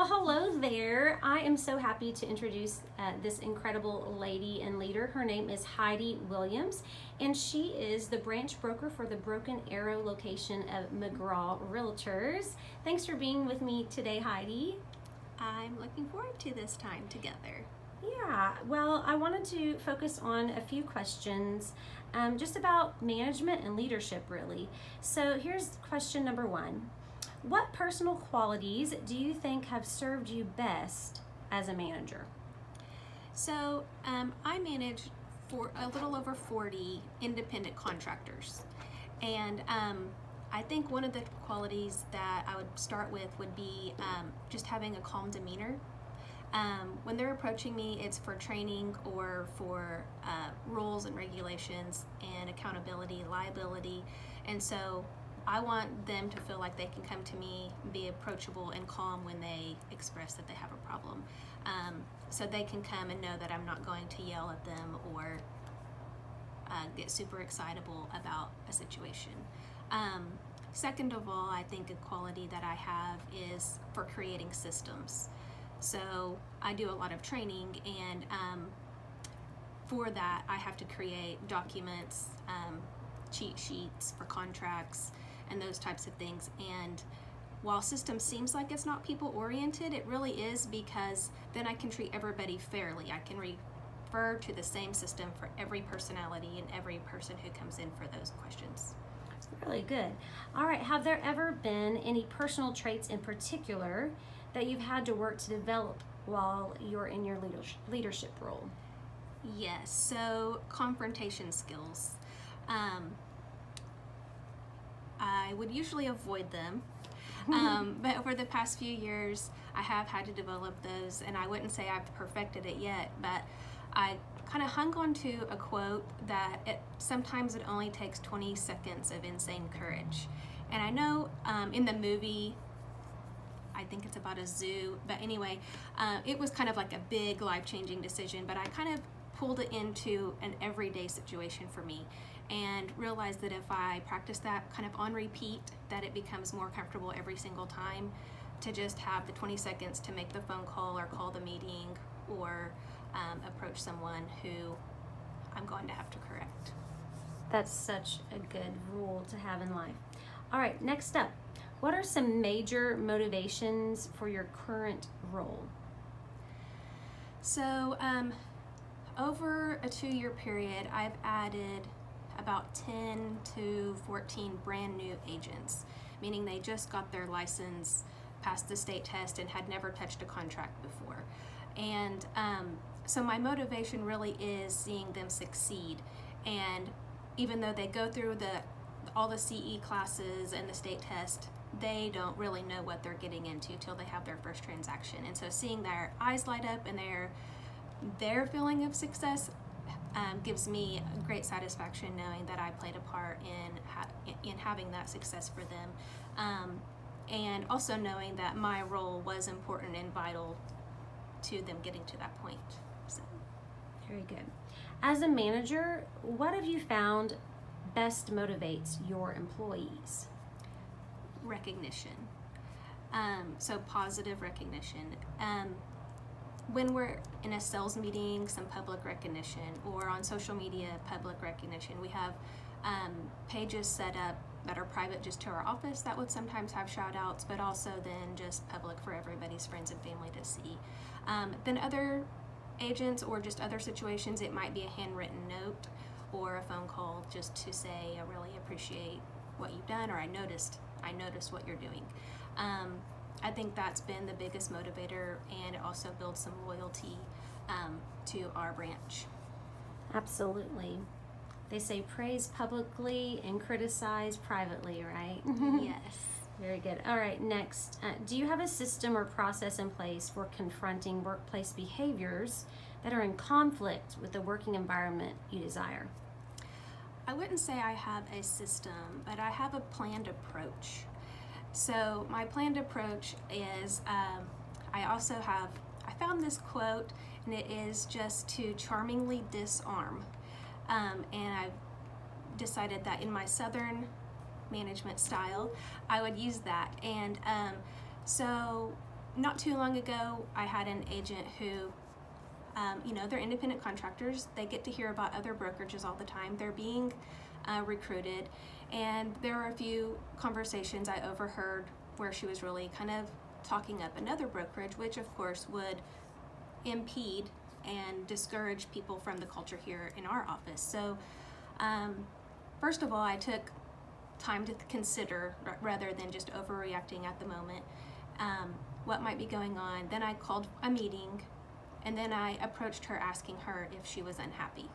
Well, hello there. I am so happy to introduce this incredible lady and leader. Her name is Heidi Williams, and she is the branch broker for the Broken Arrow location of McGraw Realtors. Thanks for being with me today, Heidi. I'm looking forward to this time together. Yeah, well, I wanted to focus on a few questions just about management and leadership, really. So here's question number one. What personal qualities do you think have served you best as a manager? So I manage for a little over 40 independent contractors. And I think one of the qualities that I would start with would be just having a calm demeanor. When they're approaching me, it's for training or for rules and regulations and accountability, liability. And so I want them to feel like they can come to me, be approachable and calm when they express that they have a problem. So they can come and know that I'm not going to yell at them or get super excitable about a situation. Second of all, I think a quality that I have is for creating systems. So I do a lot of training, and for that I have to create documents, cheat sheets for contracts, and those types of things. And while system seems like it's not people oriented, it really is, because then I can treat everybody fairly. I can refer to the same system for every personality and every person who comes in for those questions. Really good. All right, have there ever been any personal traits in particular that you've had to work to develop while you're in your leadership role? Yes, so confrontation skills. I would usually avoid them, but over the past few years I have had to develop those, and I wouldn't say I've perfected it yet, but I kind of hung on to a quote that sometimes it only takes 20 seconds of insane courage. And I know in the movie, I think it's about a zoo, but anyway, it was kind of like a big life-changing decision, but I kind of pulled it into an everyday situation for me and realized that if I practice that kind of on repeat, that it becomes more comfortable every single time to just have the 20 seconds to make the phone call or call the meeting or approach someone who I'm going to have to correct. That's such a good rule to have in life. All right, next up, what are some major motivations for your current role? So over a 2-year period, I've added about 10 to 14 brand new agents, meaning they just got their license, passed the state test, and had never touched a contract before. And so my motivation really is seeing them succeed. And even though they go through all the CE classes and the state test, they don't really know what they're getting into till they have their first transaction. And so seeing their eyes light up and their feeling of success gives me great satisfaction knowing that I played a part in having that success for them, and also knowing that my role was important and vital to them getting to that point. So. Very good. As a manager, what have you found best motivates your employees? Recognition. So positive recognition. When we're in a sales meeting, some public recognition, or on social media, public recognition. We have pages set up that are private just to our office that would sometimes have shout outs, but also then just public for everybody's friends and family to see. Then other agents or just other situations, it might be a handwritten note or a phone call just to say, I really appreciate what you've done, or I noticed what you're doing. I think that's been the biggest motivator, and it also builds some loyalty to our branch. Absolutely. They say praise publicly and criticize privately, right? Yes. Very good. All right, next. Do you have a system or process in place for confronting workplace behaviors that are in conflict with the working environment you desire? I wouldn't say I have a system, but I have a planned approach. So my planned approach is, I found this quote, and it is just to charmingly disarm. And I've decided that in my Southern management style, I would use that. And so not too long ago, I had an agent who, they're independent contractors. They get to hear about other brokerages all the time. They're being recruited. And there were a few conversations I overheard where she was really kind of talking up another brokerage, which of course would impede and discourage people from the culture here in our office. So first of all, I took time to consider, rather than just overreacting at the moment, what might be going on. Then I called a meeting, and then I approached her asking her if she was unhappy,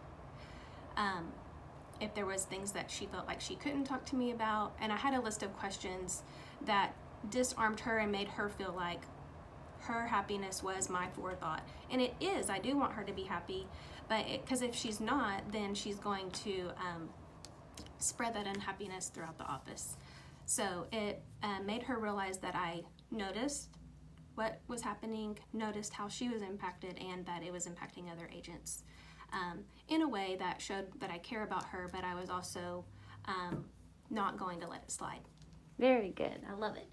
if there was things that she felt like she couldn't talk to me about. And I had a list of questions that disarmed her and made her feel like her happiness was my forethought. And it is. I do want her to be happy, but because if she's not, then she's going to spread that unhappiness throughout the office. So it made her realize that I noticed what was happening, noticed how she was impacted, and that it was impacting other agents in a way that showed that I care about her, but I was also not going to let it slide. Very good. I love it.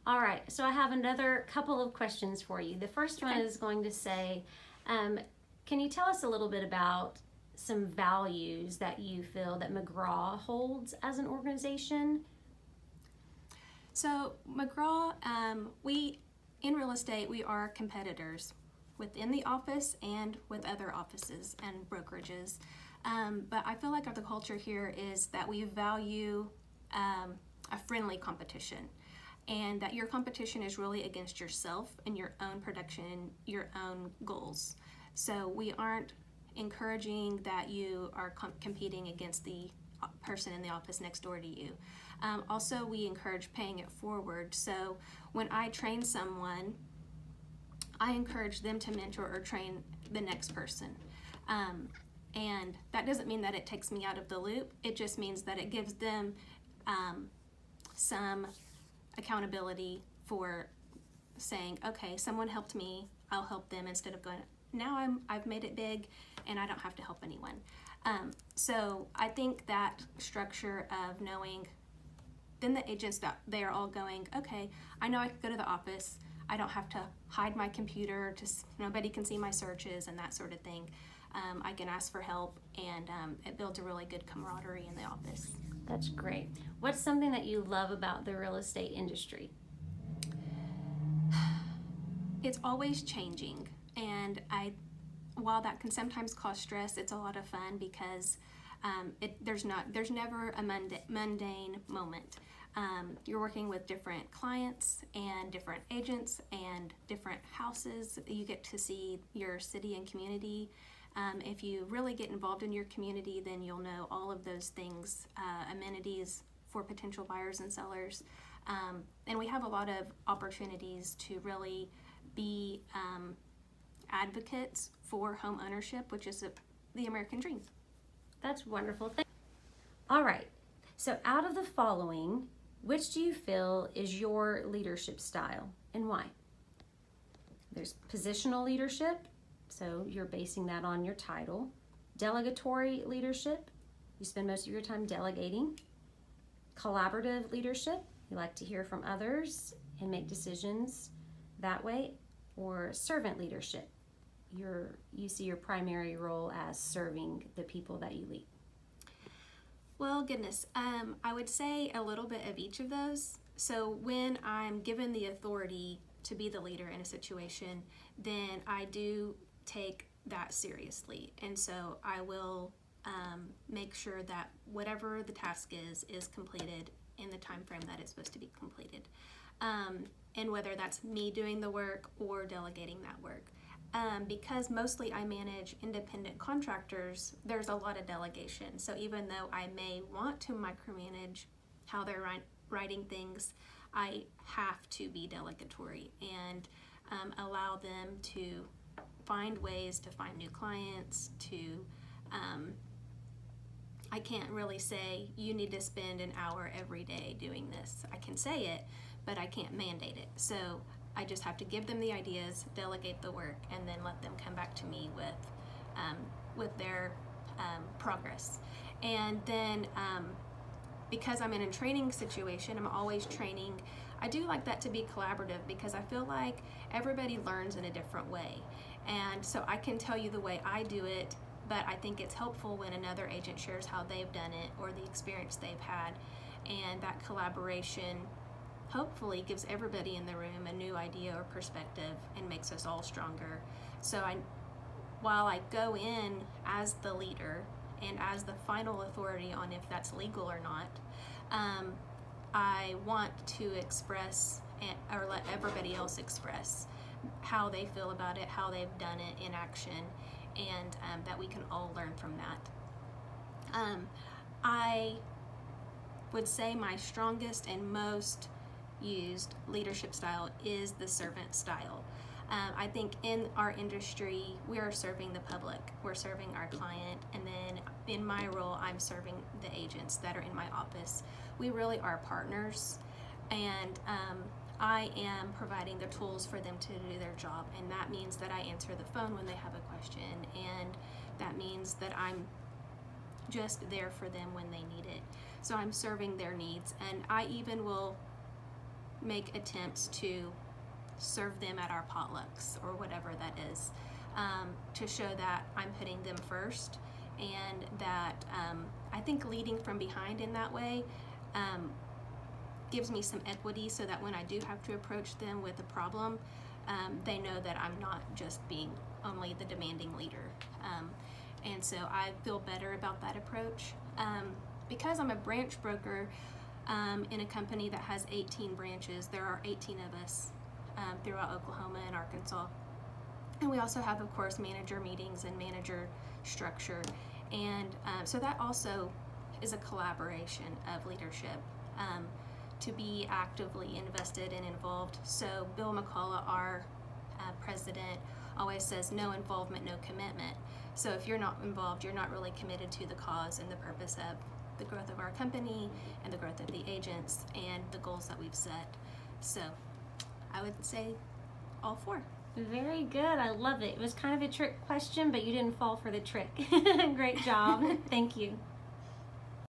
All right. So I have another couple of questions for you. The first one is going to say, can you tell us a little bit about some values that you feel that McGraw holds as an organization? So McGraw, in real estate, we are competitors within the office and with other offices and brokerages. But I feel like the culture here is that we value a friendly competition, and that your competition is really against yourself and your own production, your own goals. So we aren't encouraging that you are competing against the person in the office next door to you. Also, we encourage paying it forward. So when I train someone, I encourage them to mentor or train the next person. And that doesn't mean that it takes me out of the loop. It just means that it gives them some accountability for saying, okay, someone helped me, I'll help them, instead of going, now I've made it big and I don't have to help anyone. So I think that structure of knowing, then the agents, that they are all going, okay, I know I can go to the office, I don't have to hide my computer, just nobody can see my searches and that sort of thing. I can ask for help, and it builds a really good camaraderie in the office. That's great. What's something that you love about the real estate industry? It's always changing, and while that can sometimes cause stress, it's a lot of fun because there's never a mundane moment. You're working with different clients and different agents and different houses. You get to see your city and community. If you really get involved in your community, then you'll know all of those things, amenities for potential buyers and sellers. And we have a lot of opportunities to really be advocates for home ownership, which is the American dream. That's wonderful. All right. So out of the following, which do you feel is your leadership style and why? There's positional leadership. So you're basing that on your title. Delegatory leadership, you spend most of your time delegating. Collaborative leadership, you like to hear from others and make decisions that way. Or servant leadership, you see your primary role as serving the people that you lead. Well, goodness, I would say a little bit of each of those. So when I'm given the authority to be the leader in a situation, then I do take that seriously. And so I will make sure that whatever the task is completed in the time frame that it's supposed to be completed. And whether that's me doing the work or delegating that work. Because mostly I manage independent contractors, there's a lot of delegation. So even though I may want to micromanage how they're writing things, I have to be delegatory and allow them to find ways to find new clients, I can't really say you need to spend an hour every day doing this. I can say it, but I can't mandate it. So I just have to give them the ideas, delegate the work, and then let them come back to me with their progress. And then because I'm in a training situation, I'm always training. I do like that to be collaborative because I feel like everybody learns in a different way. And so I can tell you the way I do it, but I think it's helpful when another agent shares how they've done it or the experience they've had. And that collaboration hopefully gives everybody in the room a new idea or perspective and makes us all stronger. So while I go in as the leader and as the final authority on if that's legal or not, I want to express or let everybody else express how they feel about it, how they've done it in action, and that we can all learn from that. I would say my strongest and most used leadership style is the servant style. I think in our industry, we are serving the public, we're serving our client, and then in my role, I'm serving the agents that are in my office. We really are partners, and I am providing the tools for them to do their job, and that means that I answer the phone when they have a question, and that means that I'm just there for them when they need it. So I'm serving their needs, and I even will make attempts to serve them at our potlucks or whatever that is, to show that I'm putting them first, and that I think leading from behind in that way gives me some equity, so that when I do have to approach them with a problem, they know that I'm not just being only the demanding leader. And so I feel better about that approach. Because I'm a branch broker in a company that has 18 branches, there are 18 of us throughout Oklahoma and Arkansas. And we also have, of course, manager meetings and manager structure. And so that also is a collaboration of leadership, to be actively invested and involved. So Bill McCullough, our president, always says no involvement, no commitment. So if you're not involved, you're not really committed to the cause and the purpose of the growth of our company and the growth of the agents and the goals that we've set. So I would say all four. Very good. I love it. It was kind of a trick question, but you didn't fall for the trick. Great job. Thank you.